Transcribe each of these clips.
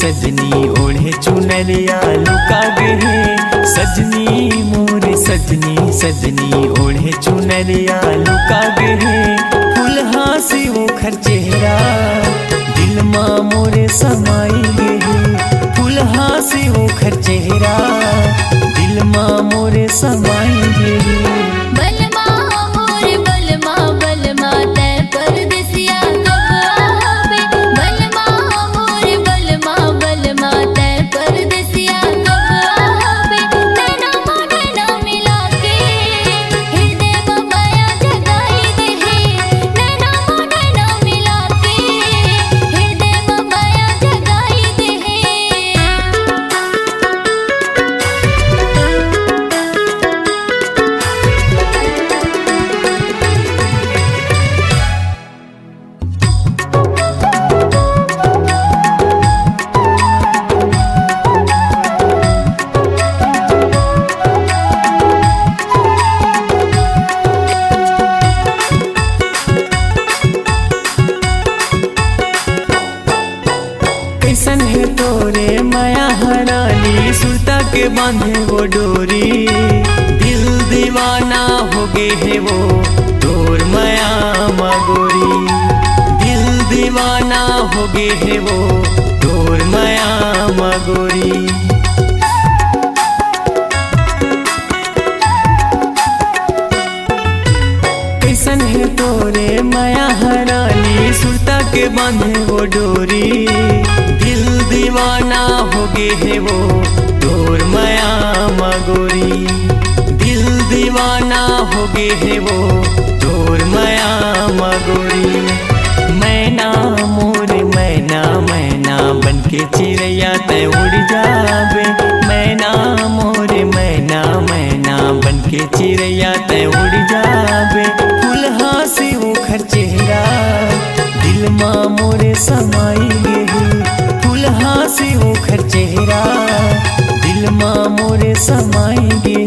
सजनी ओढ़े चुनरिया लुका गे सजनी मोरे सजनी सजनी ओढ़े चुनरिया लुका गे फुलहा से ओखर चेहरा दिल माँ मोरे समाई गे फुलहा से ओखर चेहरा दिल माँ मोरे समाई गे कैसन है तोरे माया हरानी सुरता के बांधे वो डोरी दिल दीवाना हो गे है वो तोर माया मगोरी दिल दीवाना हो गे है वो तोर माया मगोरी कैसन है तोरे माया हरानी सुरता के बांधे वो डोरी दिल दीवाना हो गे है वो तोर माया मगोरी दिल दीवाना हो गे है वो तोर माया मगोरी मैना मोरे मैना मैना बनके चिड़ैया तय उड़ जावे मैना मोरे मैना मैना बनके चिड़ैया तय उड़ जावे फुलहा से ओखर चेहरा दिल माँ मोरे समाई गे फुलहा से ओखर चेहरा दिल माँ मोरे समाई गे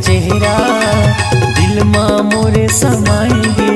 चेहरा दिल माँ मोरे समाई गे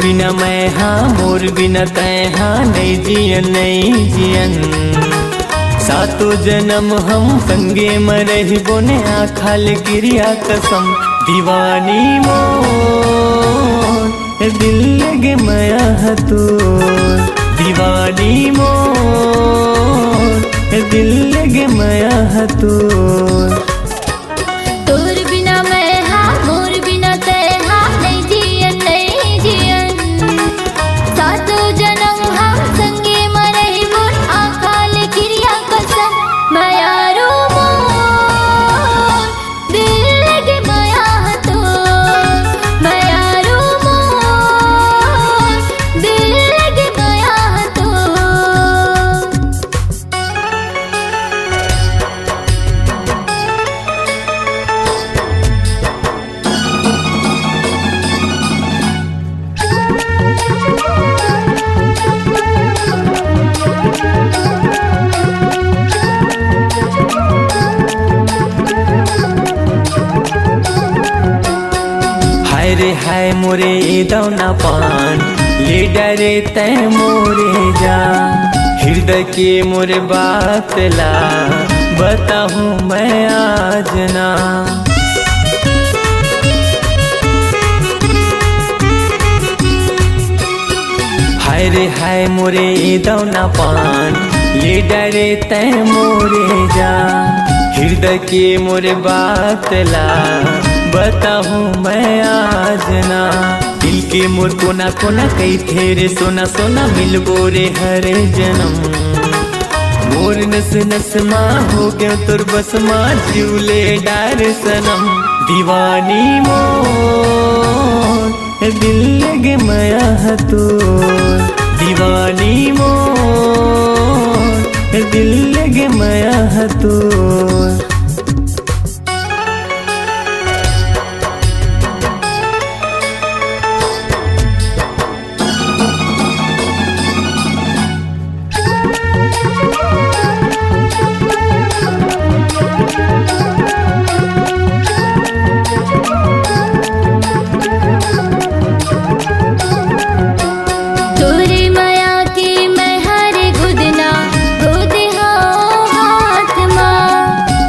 बिना मैं हाँ मोर बिना तय हाँ नहीं जियन नहीं जियन। सातों जन्म हम संगे मरही बोने आखाल क्रिया कसम। दीवानी मोर दिल लगे माया हतोर। दीवानी मोर दिल लगे माया हतोर। तोर बिना मैं हाँ मोर बिना तय हाँ नहीं जियन नहीं जियन। सातों जन्म हम संगे मरही बोल आखाल क्रिया कसम। मायारो मोर दिल लगे माया हतोर। मायारो मोर दिल लगे माया हतोर। हाय रे हाय मोरे ए दौना पान ले डरे तय मोरे जा। हृदय के मोरे बात ला बताहूँ मैं आज ना। हाय रे हाय मोरे ए दौना पान ले डरे तय मोरे जा। हृदय के मोरे बात ला बताहूँ मैं आज ना। दिल के मोर कोना कोना कई थेरे सोना सोना मिलबो रे हर जन्म। मोर नस नस माँ हो गयो तोर बस माँ जीवले डार सनम। दीवानी मोर दिल लगे माया हतोर। दीवानी मोर दिल लगे माया हतोर। तोरे माया की मैं हर गुदना गोद हाँ हाथ माँ।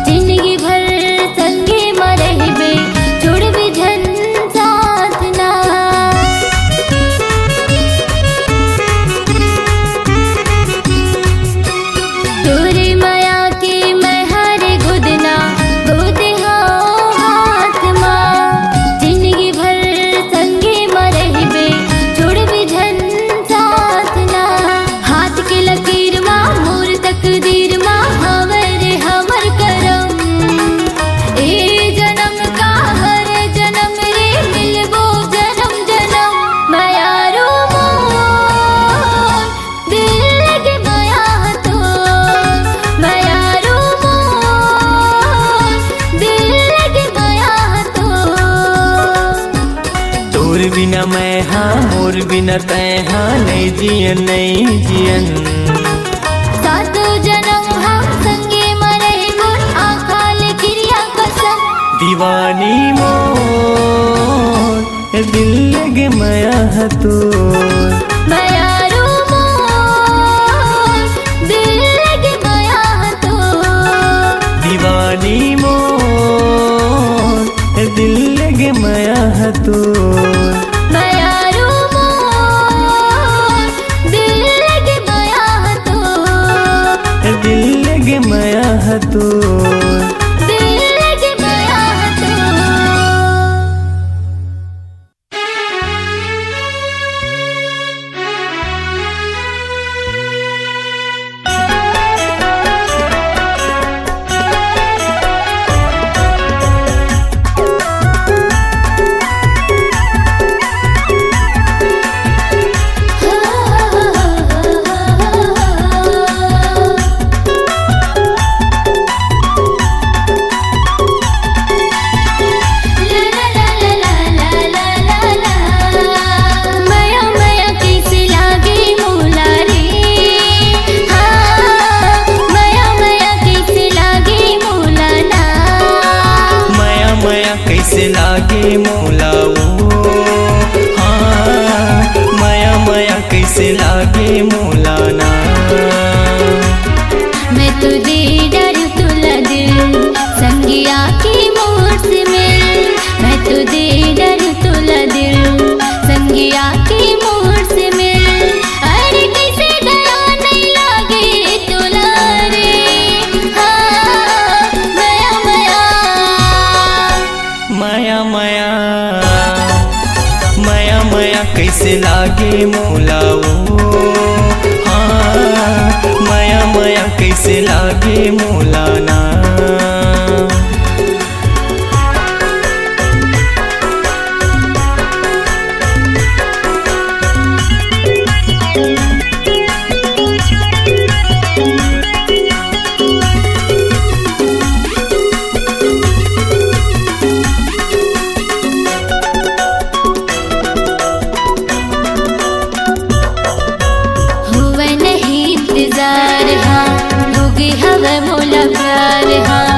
जिंदगी भर संगे मरहिबे छोड़ भी झन साथ ना। तोरे माया की मैं हर गुदना गोद हाँ हाथ माँ। जिंदगी भर संगे मरहिबे छोड़ भी झन साथ ना। हाथ के लकीर माँ मोर तकदीर माँ हमर हमर करम। ए जन्म का हर जन्म रे मिलबो जन्म जन्म। मायारो मोर दिल लगे माया हतोर। मायारो मोर दिल लगे माया हतोर। तोर बिना मैं हाँ मोर बिना तय हाँ नहीं जियन नहीं जियन। सातों जन्म हम संगे मरही बोल आखाल क्रिया कसम। दीवानी मोर दिल लगे माया हतोर। मायारो मोर दिल लगे माया हतोर। दीवानी मोर दिल लगे माया हतोर। मायारो मोर दिल लगे माया हतोर। दिल लगे माया हतोर। दिल लगे माया हतोर। कैसे लागे मोला ओ हाँ संगिया की मोर से मिल, मैं तो दे डर तुला दिल, संगिया की मोर से मिल। अरे किसे दया नहीं लागे तुला रे, हाँ माया माया माया माया माया कैसे लागे मोला ओ, हाँ माया माया कैसे लागे मोला ना। हुआ नहीं इंतजार हाँ, होगी हवा मोला प्यार हाँ,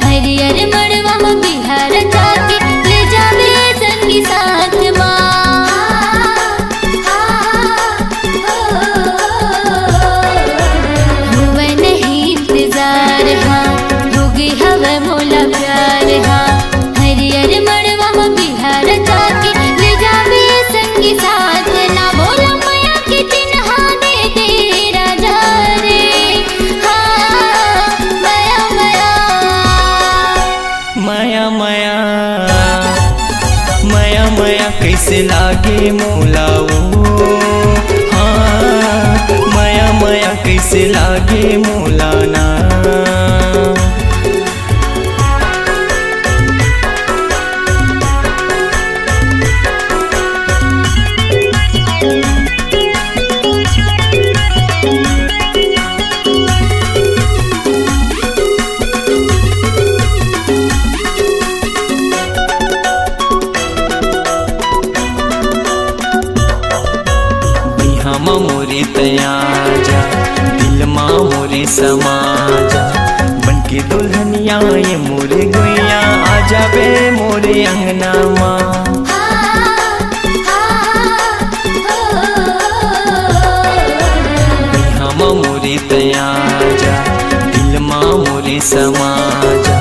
हरियर मड़वा में बिहार जाके ले जावे संगी साथ माँ। हुआ नहीं इंतजार हाँ, होगी हवा मोला प्यार हाँ, हरियर मड़वा में बिहार जाके ले जावे संगी साथ ना। बोला माया के चिन्हा दे दे राजा रे, हाँ माया माया माया माया माया कैसे लागे मोला ओ, हाँ माया माया कैसे लागे मोला ना। बिहामा मोरे तयाजा, दिल माँ मोरे समाजा, बनके दुल्हनिया ये मोरे गुइया आ जाबे मोरे अंगना माँ। बिहामा मोरे तयाजा, दिल माँ मोरे समाजा,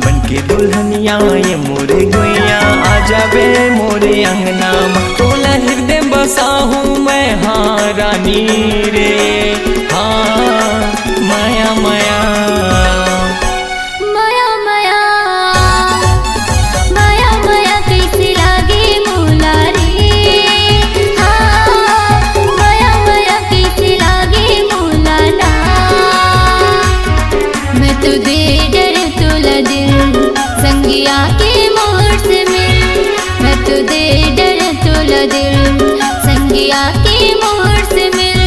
बनके दुल्हनिया ये मोरे गुइया आ जाबे मोरे अंगना माँ। तोला हृदय बसा हूँ मैं हाँ रानी रे, हाँ माया माया माया माया माया कैसे लागे मोला रे, हाँ माया माया कैसे लागे मोला ना। मैं तो दे डर तुला दिल, संगिया के मोर से मिल, मैं तो दे डर तुला दिल, संगिया के मोर से मिल।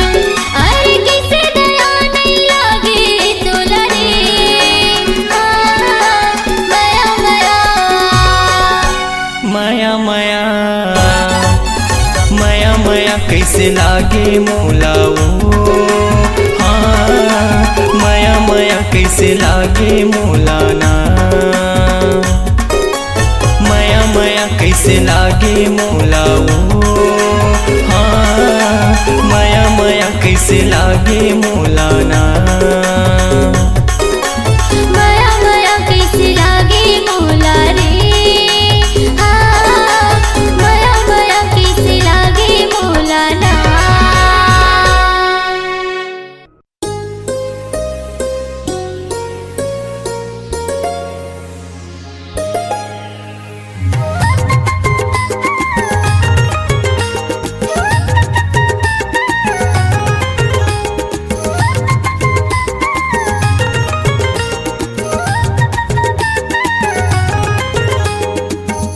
अरे किसे दया नहीं लागे तुला रे, हाँ माया माया माया माया कैसे लागे मोला ओ, हाँ माया माया कैसे लागे मोला ना। माया माया कैसे लागे मोला ओ, हाँ माया माया कैसे लागे मोला ना। माया माया कैसे लागे मोला रे, हाँ माया माया कैसे लागे मोला ना।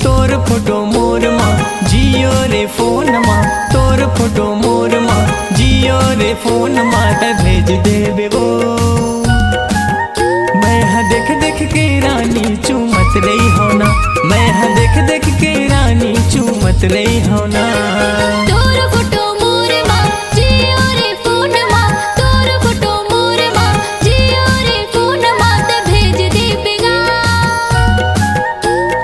तोर फोटो मोर माँ जियो रे फोन माँ, तोर फोटो मोर माँ जियो रे फोन माँ त भेज देबे वो। मैं हाँ देख देख के रानी चूमत रही हो ना, मैं हाँ देख देख के रानी चूमत रही हो ना। तोर फोटो मोर माँ जियो रे फोन माँ, तोर फोटो मोर माँ जियो रे फोन माँ ते भेज देबेगा।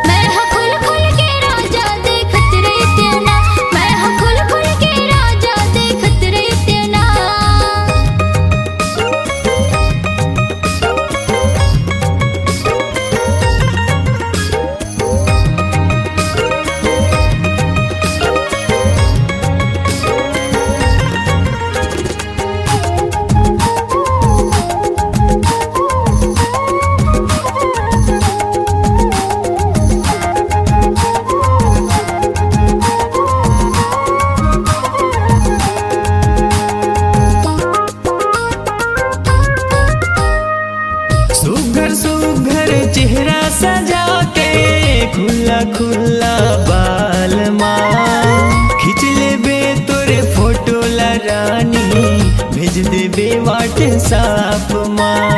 मैं हाँ खुल खुल के राजा देखत रहते ना, मैं हाँ खुल खुल के राजा देखत रहते ना। सजा के खुला खुला बाल माँ खींच लेबे तोरे फोटो ला रानी भेज देबे व्हाट्सएप माँ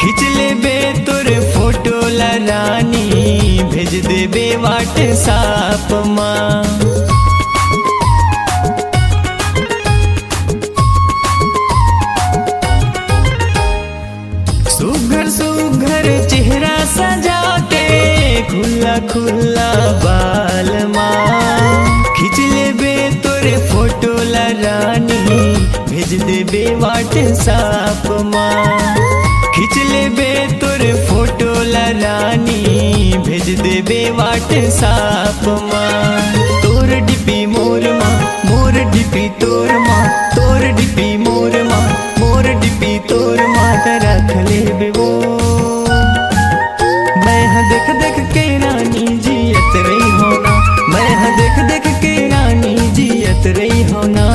खींच लेबे तोरे फोटो ला रानी भेज देबे व्हाट्सएप माँ सुघर सुघर चेहरा सजा के खुला खुला बाल माँ खींच लेबे तोरे फोटो ला रानी भेज देबे व्हाट्सएप माँ खींच लेबे तोरे फोटो ला रानी भेज देबे व्हाट्सएप माँ तोर डीपी मोर माँ मोर डीपी तोर माँ तोर डीपी मोर माँ मोर डीपी तोर माँ रख लेबे वो मैं देख देख के रानी जियत रही होना मैं देख देख के रानी जियत रही होना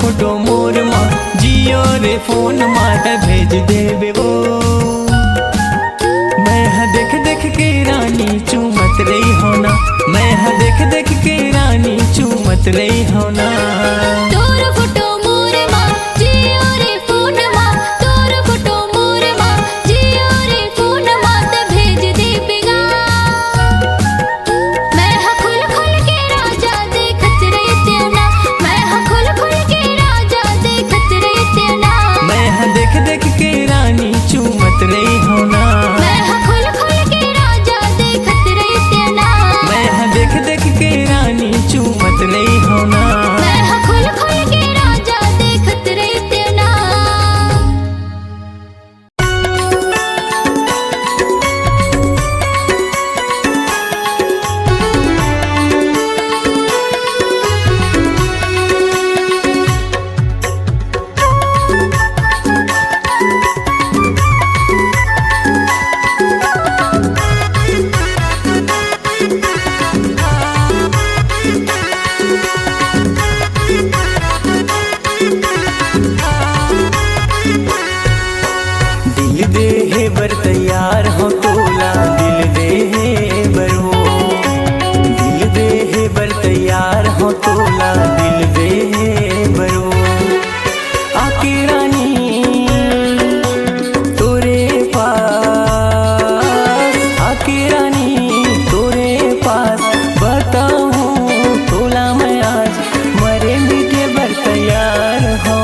फोटो मोर माँ जियो रे फोन माता भेज देबे वो मैं देख देख के रानी चूमत रही होना मैं देख देख के रानी चूमत रही होना तोर फोटो मोर माँ जियो रे फोन माँ तोर फोटो मोर माँ जियो रे फोन माँ ते भेज देबेगा मैं खुल खुल के राजा देखत रही तेना मैं खुल खुल के राजा देखत रही तेना मैं देख देख के रानी चूमत रही होना मैं खुल खुल के राजा देखत रही तेना मैं देख देख के रानी चूमत रही होना मैं खुल खुल के राजा देखत रही तेना दिल दे है बर तैयार हो तोला दिल दे है बर वो दिल दे है बर तैयार हो तोला दिल दे है बर वो आके रानी तोरे पास आके रानी तोरे पास बताऊं तोला मैं आज मरे मीठे बर तैयार हो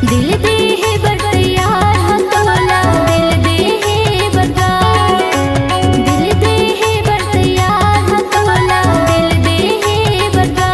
दिल दे है बड़यार हाँ तोला दिल दे है बरगार दिल दे है बड़यार हाँ तोला दिल दे है बरगार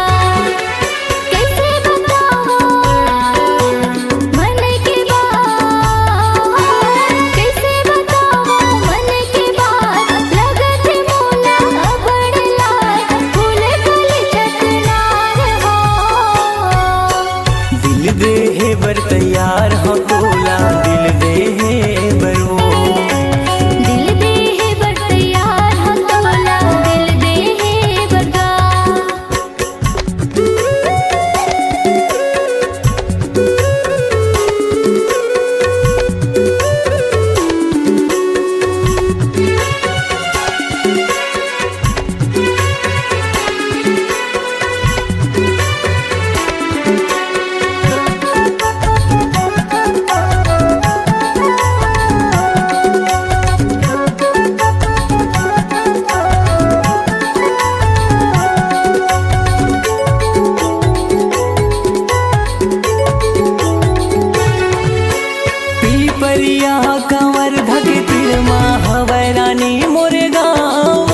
पिपरिया कंवर धक तिरमा हवै रानी मोरे गाँव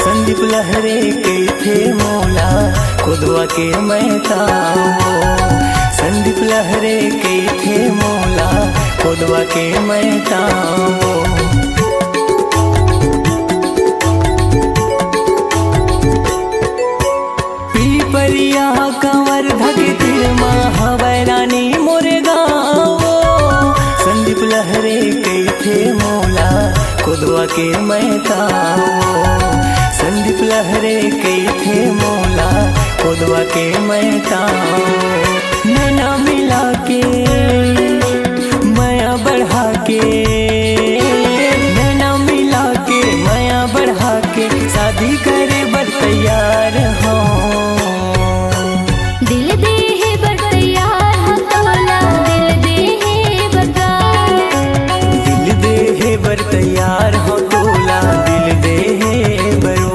संदीप लहरे के थे मौला खुदवा के मैताओ संदीप लहरे के थे मौला खुदवा के मैताओ पिपरिया कंवर धक तिरमा हवै रानी मोरे गाँव संदीप लहरे के थे मौला खुदवा के मैताओ संदीप लहरे के थे मौला खुदवा के मैताओ नैना मिला के माया बढ़ा के नैना मिला के माया बढ़ा के शादी करे बर तैयार हो दिल दे है बरतैयार हो तोला दिल दे है बगार दिल दे है बर तैयार हो तोला दिल दे है बरो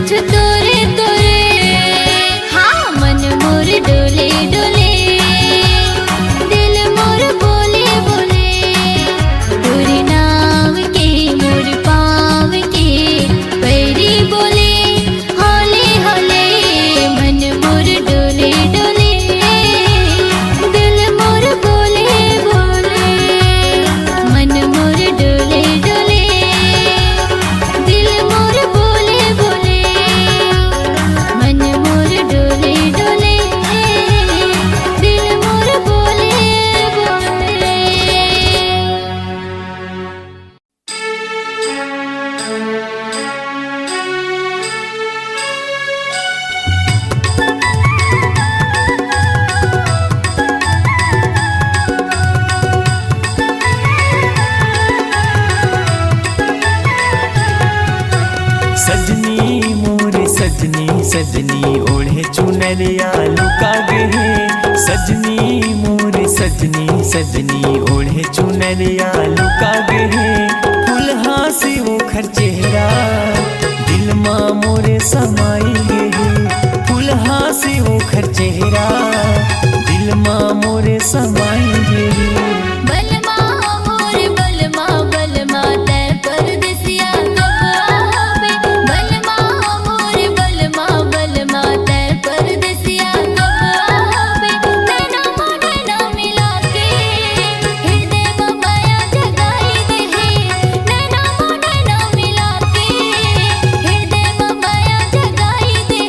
कुछ तोरे तोरे हाँ मन मोर डोले डोले दिल मोर बोले बोले तोरे नाम के मोर पाँव के पैरी बोले हौले हौले मन मोर डोले डोले दिल मोर बोले बोले मन मोर डोले डोले दिल मोर बोले बोले मन मोर डोले डोले दिल मोर बोले बोले। सजनी मोरे सजनी सजनी ओढ़े चुनरिया लुका गए सजनी मोरे सजनी सजनी ओढ़े चुनरिया लुका गए फुलहा से वो खर चेहरा दिल माँ मोरे समाई गए फुलहा से वो खर चेहरा दिल माँ मोरे समाई गए। बलमा मोर बलमा बलमा तै परदेसिया कब आवे बलमा मोर बलमा बलमा तै परदेसिया कब आवे नैना नैना मिला के हृदय में माया जगाई दे नैना नैना मिला के हृदय में माया जगाई दे।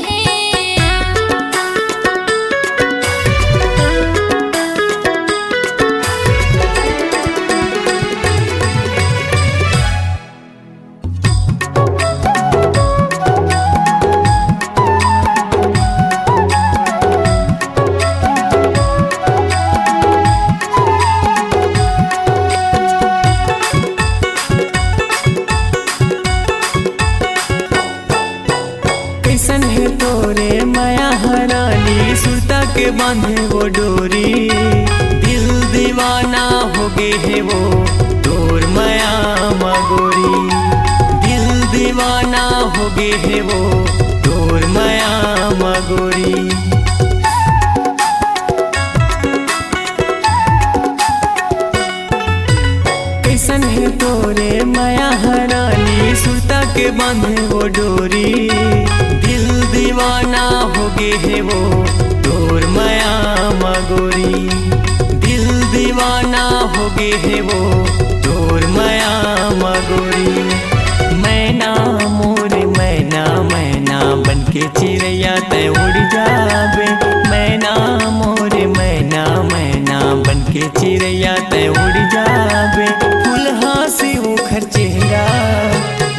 कैसन है तोरे माया हरानी सुरता के बांधे वो डोरी दिल दीवाना हो गए है वो तोर माया मगोरी दिल दीवाना हो गए है वो तोर माया मगोरी। कैसन है तोरे माया हरानी सुरता के बांधे वो डोरी दिल दीवाना हो गए है वो तोर माया मगोरी दिल दीवाना हो गए है वो तोर माया मगोरी। मैना मोरे मैना मैना बनके चिड़ैया तय उड़ जावे मैना मोरे मैना मैना बनके चिड़ैया तय उड़ जावे फुलहा से वो खर चेहरा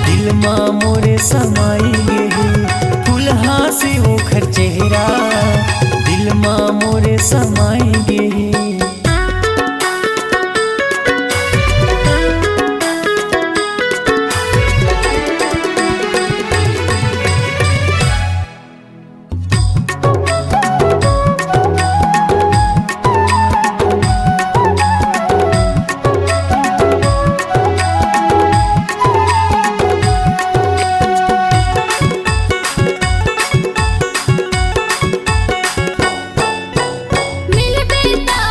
दिल माँ मोरे समाई गए फुलहा से वो खर चेहरा दिल माँ मोरे समाई गए। मिल बेता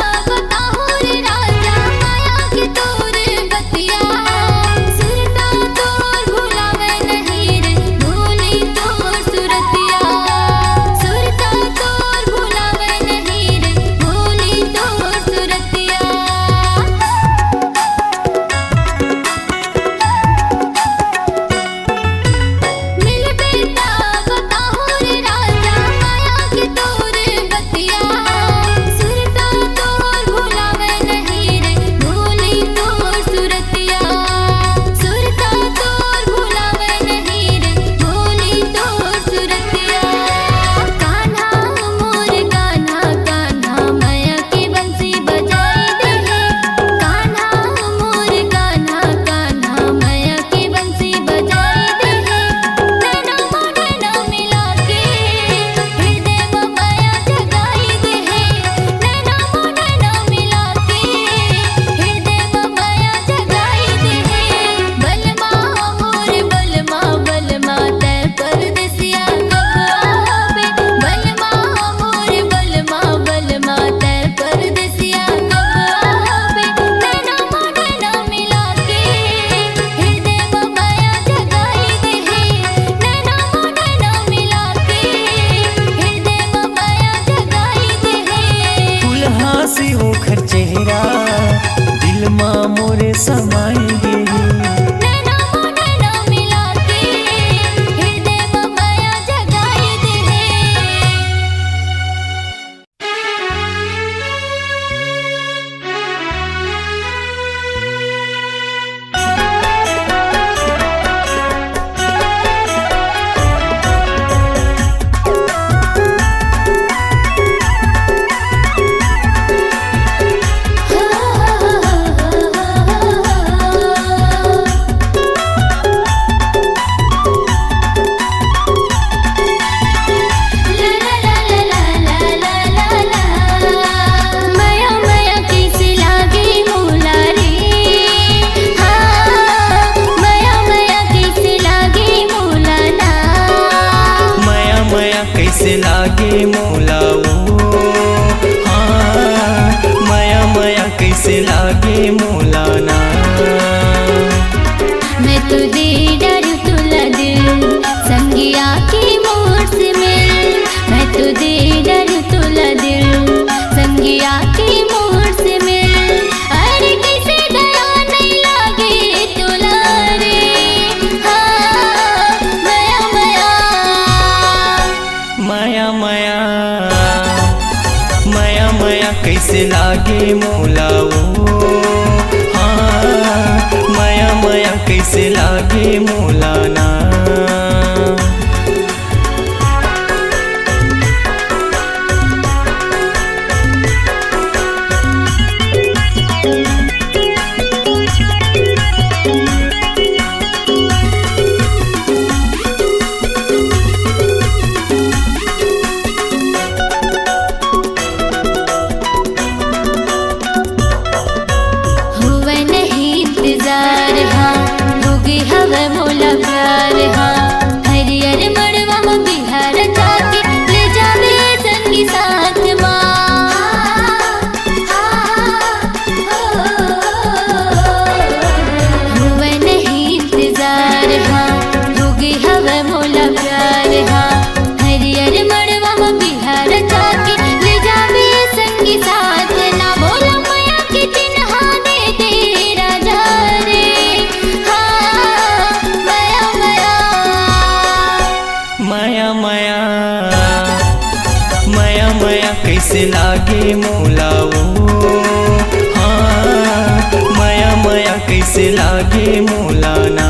मौलाना। हुआ नहीं इंतजार हाँ होगी हवा मोला प्यार हाँ हरियर मड़वा में बिहार जाके ले जावे संगी साथ हुआ नहीं इंतजार हाँ होगी हवा मोला प्यार हाँ हरियर मड़वा में बिहार जाके ले जावे संगी साथ ना बोला माया के चिन्हा दे तेरा जा रे हाँ माया माया माया माया माया माया कैसे लागे मौलाओ। हाँ माया माया कैसे लागे मौलाना।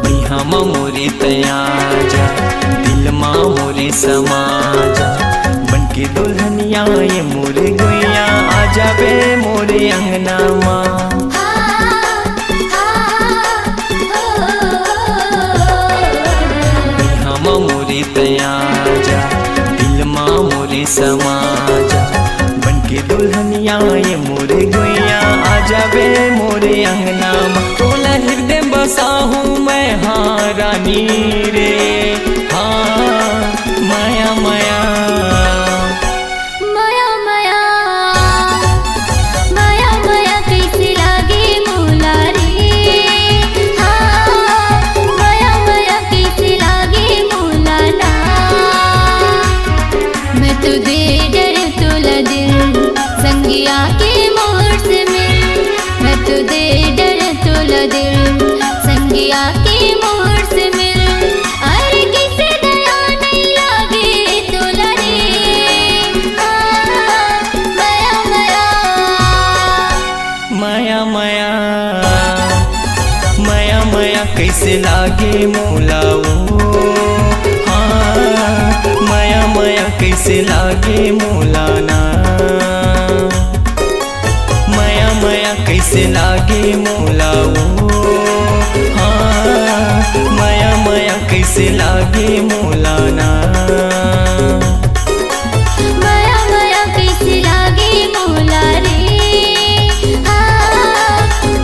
बिहामा मोरे तयाजा दिल माँ मोरे समाजा बनके दुल्हनिया ये मोरे गुइया आ जाबे मोरे अंगना माँ। बिहामा मोरे तयाजा दिल माँ मोरे समाजा बनके दुल्हनिया ये मोरे गुइया आ जाबे मोरे अंगना माँ। तोला हृदय बसा हूँ मैं हाँ रानी रे हाँ माया माया माया माया माया माया कैसे लागे मौला रे हाँ माया माया कैसे लागे मौला ना। मैं तो दे डर तोला दिल संगिया के मोर से मिल मैं तो दे डर तोला दिल संगिया के मोर से मिल अरे किसे दया नहीं लागे तोला रे माया माया माया माया माया माया कैसे लागे मौलाओ। हाँ माया माया कैसे लागे मौलाना। माया माया कैसे लागे मौलाओ। हाँ माया माया कैसे लागे मौलाना। माया माया कैसे लागे मौला रे हाँ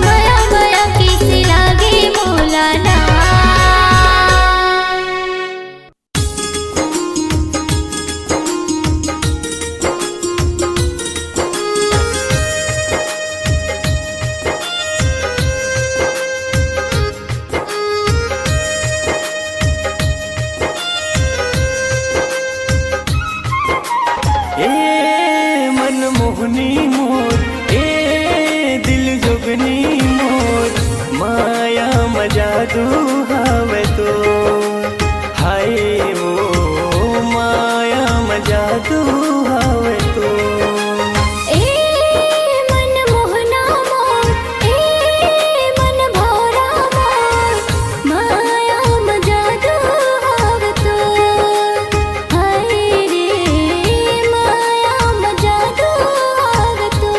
माया माया कैसे लागे मौला ना। ए मनमोहनी मोर ए दिल जोगनी मोर माया मजादू हवे तो हाय वो माया मजादू हवे तो। ए मन मोहना मोर ए मन भौरा मोर माया मजादू हवे तो हाय रे माया मजादू हवे तो।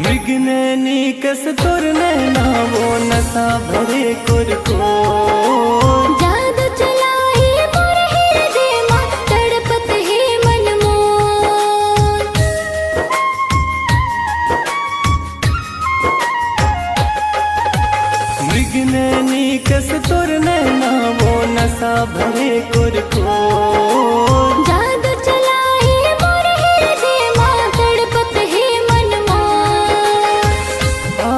मृगनैनी कस तोर नैना वो नशा भरे कुरको जादू चलाए मोर हृदय मा तड़पत है मन मोर भरे कुरको जादू चलाए मोर है जे माँ तड़पत है मन मोर आ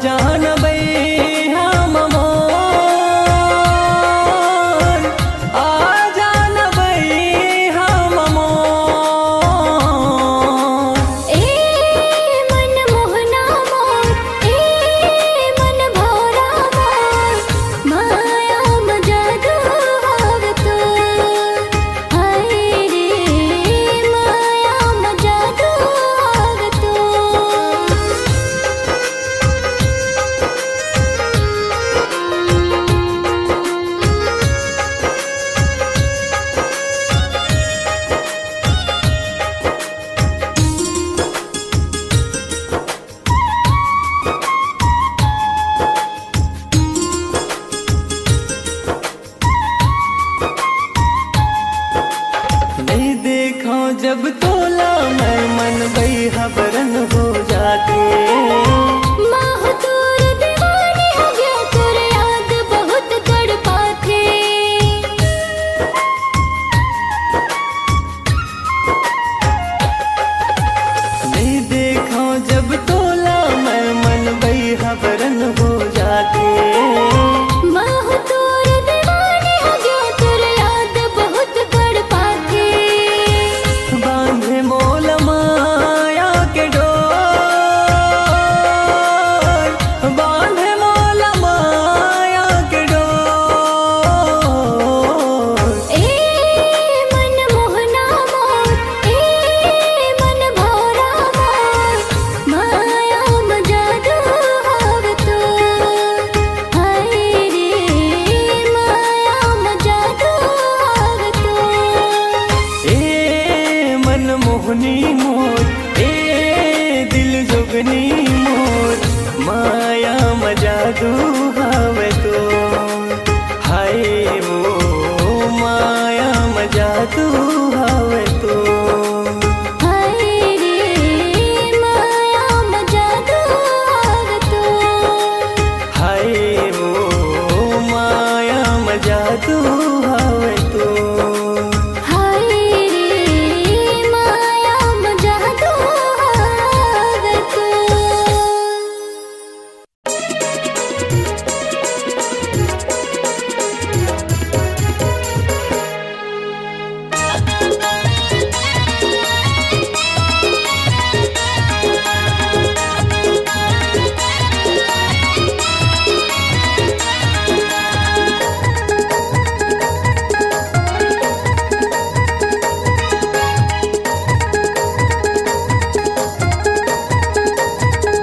जान बई हम मोर आ जान बई हम मोर ए मन मोहना मोर ए मन भौरा मोर माया म जादू हाव तो हाय रे माया म जादू हाव तो नहीं देखो जब तोला मैं मन बई हबरन हो जाते माह तोर दीवानी हो गया तोर याद बहुत तड़पाथे नहीं देखो जब तोला मैं मन बई हबरन हो जाते माह तोर दीवानी हो गया तोर याद बहुत तड़पाथे बांधे मोल माया के डोर बांधे मोल माया के डोर ए मन मोहना मोर ए मन भौरा मोर माया म जादू हाव तो हाय रे माया म जादू हाव तो ए मन मोहनी मोर ए दिल जोगनी मोर माया म जादू हावे तो हाय वो माया म जादू हावे तो हाय रे माया म जादू हाव तो हाय वो माया म जादू हावे तो हाय रे माया म जादू हाव तो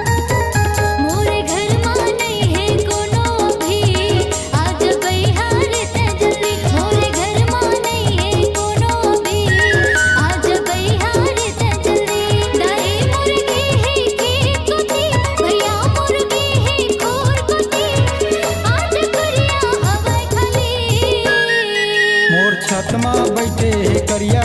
मोरे घर मां नहीं है कोनो भी आज बहिहार तजली मोरे घर मां नहीं है कोनो भी आज बहिहार तजली दाई मुर्गी है की कोती भैया मुर्गी है खोर कोती आज करिया हवा खाली मोर छत मा बैठे करिया